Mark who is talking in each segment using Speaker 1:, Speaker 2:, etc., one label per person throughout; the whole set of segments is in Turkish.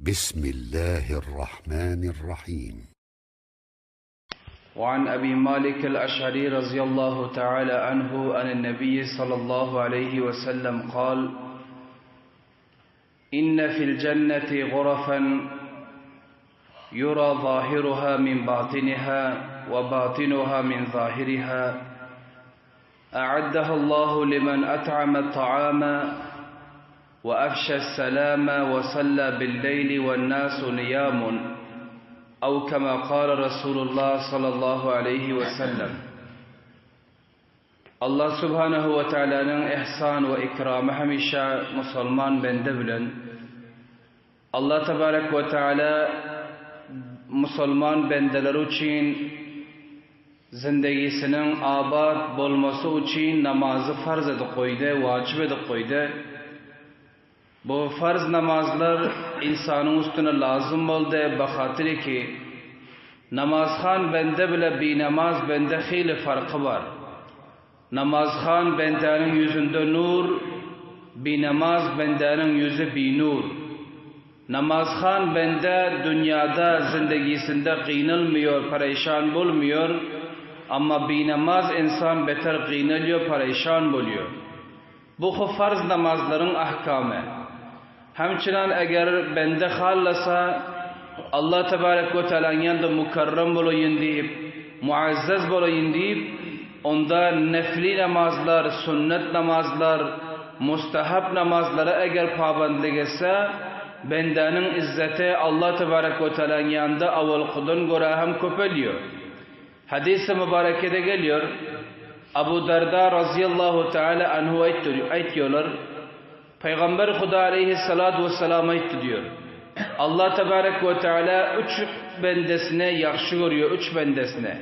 Speaker 1: بسم الله الرحمن الرحيم.
Speaker 2: وعن أبي مالك الأشعري رضي الله تعالى عنه عن النبي صلى الله عليه وسلم قال: إن في الجنة غرفا يرى ظاهرها من باطنها وباطنها من ظاهرها أعدها الله لمن أطعم الطعام وأفشى السلام وصلى بالليل والناس نيام أو كما قال رسول الله صلى الله عليه وسلم. Allah subhanahu wa ta'ala'nın ihsan ve ikramı hamisha Müslüman bende bilen. Allah tebarek ve teala Müslüman bendeler için zindegisinin abad bolması için namazı farz edip koydu, vacip edip koydu. Bu farz namazlar insanın üstüne lazım oldu. Bakatır ki namazhan bende bile bir namaz bende xeyli farkı var. Namazhan bendenin yüzünde nur, bir namaz bendenin yüzü bir nur. Namazhan bende dünyada zindegisinde kıynılmıyor, perişan bulmuyor. Ama bir namaz insan beter kıynılıyor, perişan buluyor. Bu farz namazların ahkamı. Hemçinin eğer bende hallasa Allah tebarek ve teala'nın yanında mukarrem bulayın deyip, muazzez bulayın deyip, onda nefli namazlar, sünnet namazlar, mustahab namazlara eğer pabandlik etse, bendenin izzeti Allah tebarek ve teala'nın yanında avvalkudan göre hem köpeliyor. Hadis-i mübarekede geliyor, Abu Darda razıyallahu teala anhu aytiyorlar, Peygamber Huda aleyhissalatu vesselam ayıttı diyor. Allah tebarek ve teala üç bendesine yakşı görüyor, üç bendesine.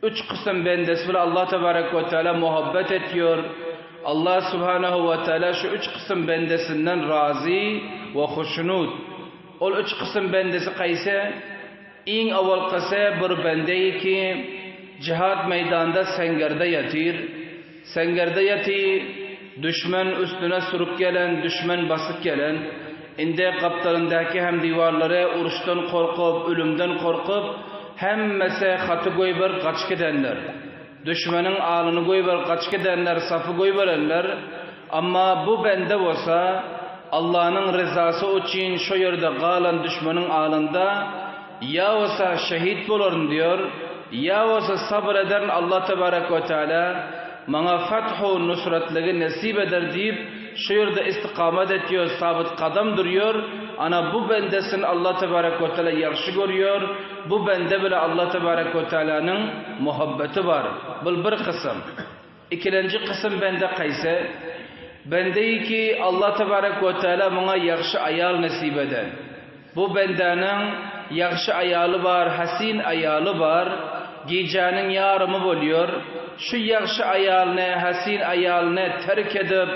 Speaker 2: Üç kısım bendesi bile Allah tebarek ve teala muhabbet ediyor. Allah subhanahu ve teala şu üç kısım bendesinden razi ve hoşnut. O üç kısım bendesi kayse, en avval kase bir bendeyi ki cihat meydanında sengerde yatır. Sengerde yatır. Düşman üstüne sürüp gelen, düşman basıp gelen, inde kaptarındaki hem divarları uruştan korkup, ölümden korkup, hemmesi hatı koyup kaç gidenler. Düşmanın alını koyup kaç gidenler, safı koyuverenler. Ama bu bende olsa, Allah'ın rızası için şu yerde kalan düşmanın alında, ya olsa şehit bulurun diyor, ya olsa sabreden Allah tebarek ve teala, bana fathu nusratlığı nasip eder deyip şu yerde istikamet ediyor, sabit kadam duruyor. Ana bu bendesin Allah tebarek ve teala yakşı görüyor. Bu bende bile Allah tebarek ve teala'nın muhabbeti var. Bu bir kısım. İkinci kısım bende kayse, bendeyi ki Allah tebarek ve teala bana yakşı ayal nasip eder. Bu bendenin yakşı ayalı var, hasin ayalı var. Gecenin yarımı oluyor. Şu yakşı ayalını, hasin ayalını terk edip,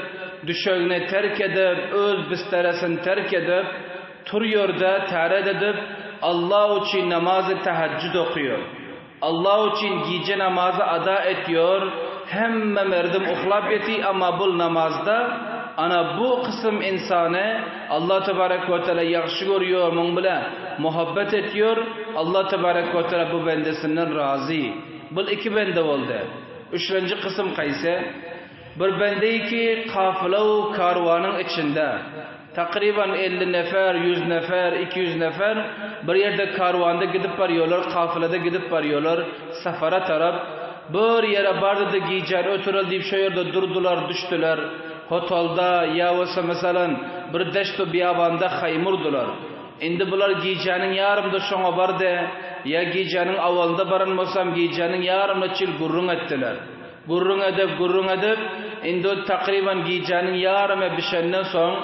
Speaker 2: düşöğünü terk edip, öz bisteresini terk edip, turuyor da tered edip, Allah için namazı teheccüd okuyor. Allah için gece namazı ada ediyor. Hemme merdim uhlab yeti ama bu namazda, ana bu kısım insanı Allah tebarek ve teala yakşı görüyor, onun bile muhabbet ediyor. Allah tebarek ve teala bu bendesinden razı. Bu iki bende oldu. Üçüncü kısım kayse, bir bendeyi ki kafıla karvanın içinde, takriben 50 nefer, 100 nefer, 200 nefer bir yerde karvanda gidip varıyorlar, kafilede gidip varıyorlar, sefere taraf. Bir yere bardı da giyeceğin ötürül deyip şu yerde durdular, düştüler. Otolda ya olsa mesela bir deşto biyabanda haymurdular. Indi bunlar giyeceğinin yarımda şuna bardı. Ya giyeceğinin avalda barınmasam giyeceğinin yarımda çil gurrun ettiler. Gurrun edip indi takriben giyeceğinin yarımı bişenden son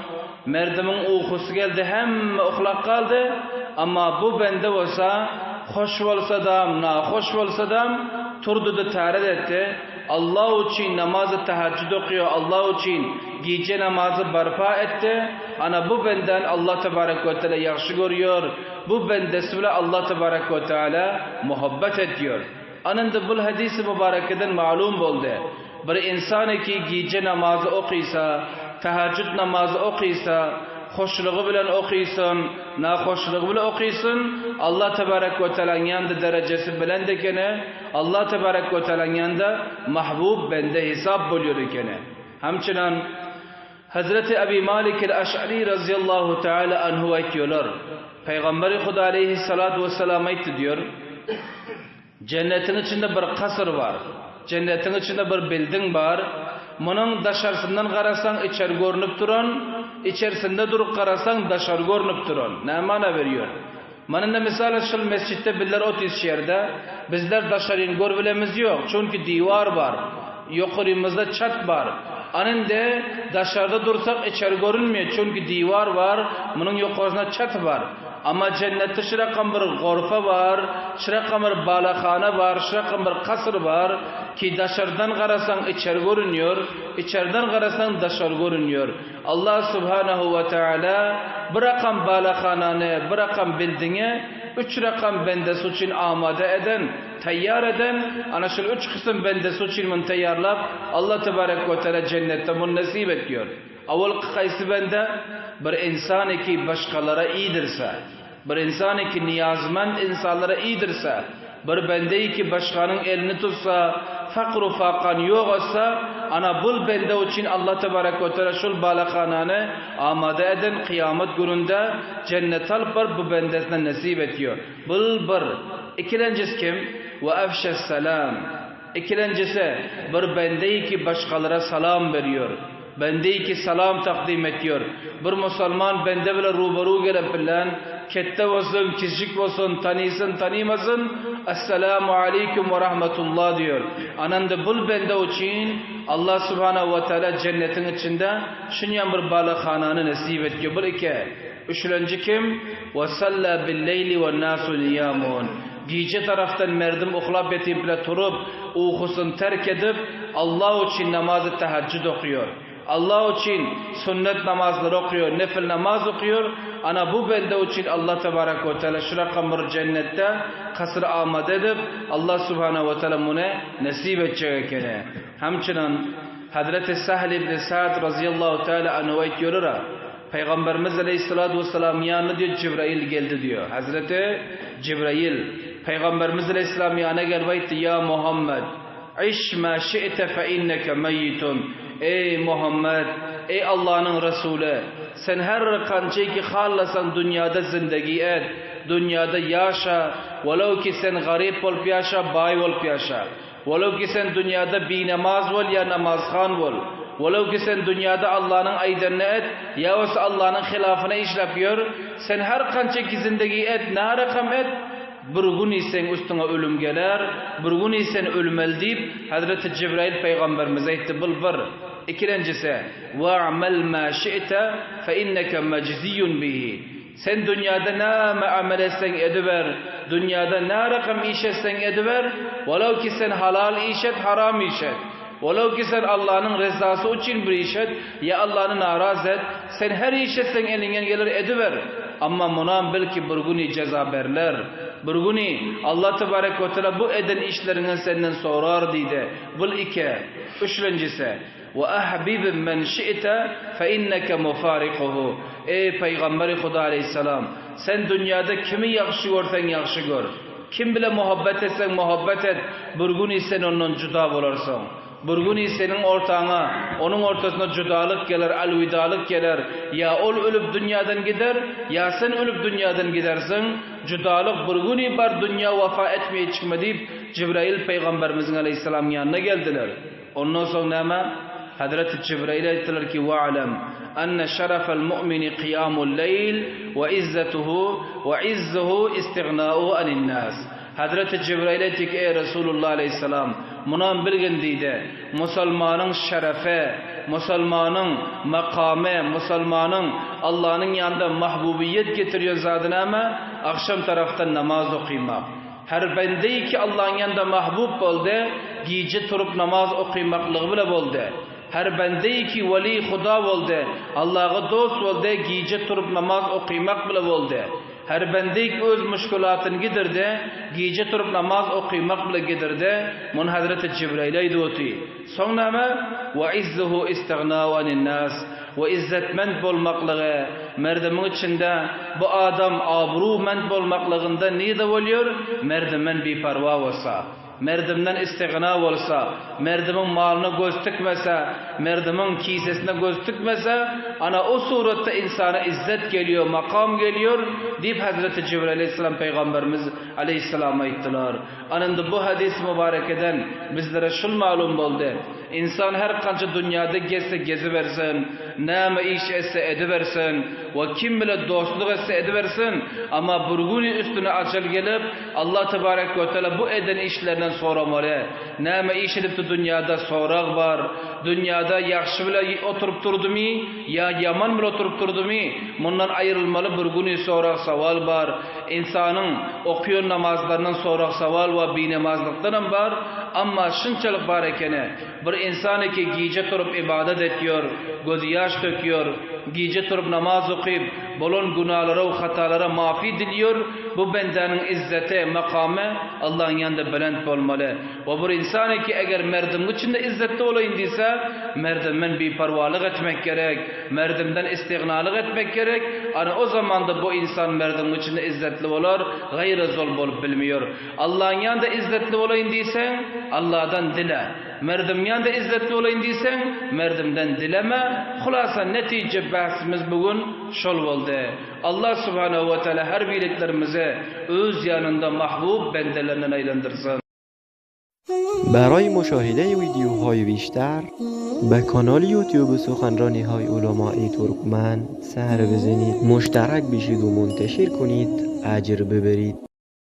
Speaker 2: merdimin uykusu geldi, hem uhlak kaldı. Ama bu bende olsa hoş olsa da, nahoş olsa da turdu da tarid etti. Allah için namazı teheccüd okuyor, Allah için gece namazı barpa etti. Ana bu benden Allah tebarek ve teala yakşı görüyor. Bu bendesi bile Allah tebarek ve teala muhabbet ediyor. Anında bu hadisi mübarekeden malum oldu. Bir insan ki gece namazı okuysa, teheccüd namazı okuysa, hoşluğu bilen okuysun, nahoşluğu bilen okuysun, Allah tebarek ve teala'nın yanında derecesi bilen dekene, Allah tebarek ve teala'nın yanında mahbub bende hesap buluyor dekene. Hamçınan Hazreti Ebi Malik el-Eş'ari razıyallahu teala anhu aytiyorlar. Peygamberi Huda aleyhissalatu vesselam aytti diyor. Cennetin içinde bir kasır var. Cennetin içinde bir building var. Bunun daşarısından karasan içeri görünüp duran, içerisinde durup karasan daşar görünüp duran. Ne mana veriyor? Manın da misal şu mescitte bizler otis yerde, bizler daşarın görbilemiz yok. Çünkü divar var. Yukarımızda çat var. Anında dışarıda dursak içeri görünmüyor çünkü divar var, bunun yukarısında çat var. Ama cennette şırakam bir gorfa var, şırakam bir balakhane var, şırakam bir kasır var ki dışarıdan karasan içeri görünüyor, içeriden karasan dışarı görünüyor. Allah subhanahu ve teala bir rakam balakhanane, bir rakam bildiğine, 3 rakam bendesi için amade eden, tayyar eden, ana şu 3 kısım bendesi için bunu tayyarlap, Allah tebarek ve teala cennette bunu nasip ediyor. Avval kaysı bende, bir insan ki başkalara iyidirse, bir insan ki niyazmand insanlara iyidirse, bir bende ki başkanın elini tutsa, fakru fakan yok olsa, ana bul bende için Allah tebarek ve teala şul balakhanane amade eden kıyamet gününde cennet alıp bu bendesine nasip ediyor. Bul bir. İkincisi kim? Ve efşes selam. İkincisi bir bende ki başkalara salam veriyor. Bende ki salam takdim ediyor. Bir Müslüman bende bile ruberu gelip bilen kette olsun, küçük olsun, tanısın, tanımasın, Esselamu aleyküm ve rahmetullah diyor. Ananda bul bende için Allah subhanahu ve teala cennetin içinde şunyan bir balakhananı nasip ediyor. Bir iki. Üçüncü kim? Ve salla bil leyli ve nasu niyamun. Gece taraftan merdim uxlab yetip bile turup, uykusunu terk edip Allah için namazı teheccüd okuyor. Allah için sünnet namazları okuyor, nefil namaz okuyor. Ana bu bende için Allah tebarek ve teala şu rakam bir cennette kasır amad edip Allah subhanahu ve teala buna nasip edecek ekene. Hamçınan Hazreti Sahl ibn Sa'd razıyallahu teala anhu aytiyorlar. Peygamberimiz aleyhissalatu vesselam yanına diyor Cibrail geldi diyor. Hazreti Cibrail Peygamberimiz aleyhisselam yanına gelip aytti ya Muhammed iş ma şi'te fe inneke meyyitun. Ey Muhammed, ey Allah'ın Resulü, sen her kançe ki hallasan dünyada zindagi et, dünyada yaşa, velev ki sen garip olup yaşa, bay olup yaşa, velev ki sen dünyada binamaz ol ya namazhan ol, velev ki sen dünyada Allah'ın aydınını et, ya olsa Allah'ın hilafına işlepiyor, sen her kançe ki zindagi et, ne rakam et, bir gün isen üstüne ölüm gelir, bir gün isen ölmel deyip Hazreti Cibrail Peygamberimiz aytti bil bir. İkincisi وَعْمَلْ مَا شِئْتَ فَاِنَّكَ مَجْزِيٌ بِهِ. Sen dünyada ne amel etsen ediver, dünyada ne rakam iş etsen ediver, velev ki sen halal iş et, haram iş et. Velev ki sen Allah'ın rızası için bir iş et, ya Allah'ını naraz et, sen her iş etsen elinden gelir ediver. Ama munan bil ki bir günü ceza berler. Bir günü Allah tebarek ve teala bu eden işlerinden senden sorar dedi. Bil iki. Üçüncüsü وَأَحْبِبٍ مَنْ شِئْتَ فَاِنَّكَ مُفَارِقُهُ. Ey Peygamberi Huda aleyhisselam, sen dünyada kimi yakşı görsen yakşı gör. Kim bile muhabbet etsen muhabbet et. Bir gün sen ondan cüda olursun. Bir gün senin ortağına, onun ortasına cüdalık gelir, alvidalık gelir. Ya ol ölüp dünyadan gider, ya sen ölüp dünyadan gidersin. Cüdalık bir gün bar dünya vefa etmeye çıkma deyip Cibrail Peygamberimizin aleyhisselam yanına geldiler. Ondan sonra hemen Hazreti Cibrail'e ettiler ki وَعْلَمْ أَنَّ شَرَفَ الْمُؤْمِنِ قِيَامُ اللَّيْلِ وَعِزَّتُهُ وَعِزُّهُ اِسْتِغْنَاءُ عَنِ النَّاسِ. Hazreti Cibrail'e ettik ey Resulullah aleyhisselam, munan bilgin deydi, Müslümanın şerefe, Müslümanın makamı, Müslümanın Allah'ın yanında mahbubiyet getiriyor zadına ama akşam taraftan namaz okuymak. Her bendeyi ki Allah'ın yanında mahbub oldu, gece turup namaz okuymaklığı bile oldu. Her bendeyi ki veli Huda oldu, Allah'a dost oldu, gece turup namaz okuymak bile oldu. Her bendek öz müşkülatını gidirdi. Gece turup namaz okuymak bile gidirdi. Mun Hazreti Cibril'e idoti. Sonra ama ve izzuhu istighna'u anin nas. Ve izzetmend bolmaklığı merdimin içinde bu adam abrumend bolmaklığında neyde oluyor? Merdimen bir parva olsa, merdimden istigna olsa, merdimin malına göz tıkmasa, merdimin kisesine göz tıkmasa, ana o surette insana izzet geliyor, makam geliyor deyip Hazreti Cibril Aleyhisselam Peygamberimiz Aleyhisselam'a ittiler. Anında bu hadis mübarekeden bizlere şul malum oldu. İnsan her kanca dünyada gezse gezi versin, näme iş etse ediversin, ve kim bile dostluk etse ediversin, ama burguni üstüne acil gelip Allah Tebarek ve Teala bu eden işlerden soramalı. Näme iş edip de dünyada sorak var, dünyada yaxşı bile oturup durdu mi, ya yaman bile oturup durdu mi, bundan ayrılmalı burguni sorak saval var. İnsanın okuyor namazlarından sorak saval ve binamazlıktan var, ama şunçalık var ekene, bir insan ki gece turup ibadet ediyor, gözü yaş döküyor, gece turup namaz okuyup, bolon günahlara ve hatalara mafi diliyor, bu bendenin izzeti, makamı Allah'ın yanında belend olmalı. Ve bir insan ki eğer merdimin içinde izzetli olayım deyse, merdimden bir parvalık etmek gerek, merdimden istignalık etmek gerek. Yani o zaman da bu insan merdimin içinde izzetli olur, gayrı zol bolup bilmiyor. Allah'ın yanında izzetli olayım deysen, Allah'dan dile. Merdim yanında izzetli olayım deysen, merdimden dileme. Hulasa netice bahsimiz bugün şol oldu. Allah Subhanahu ve Teala her birliklerimizi öz yanında mahbub bendelerinden aylandırsın.
Speaker 3: برای مشاهده ویدیوهای بیشتر به کانال یوتیوب سخنرانی های علمای ترکمن سر بزنید، مشترک بشید و منتشر کنید، اجر ببرید.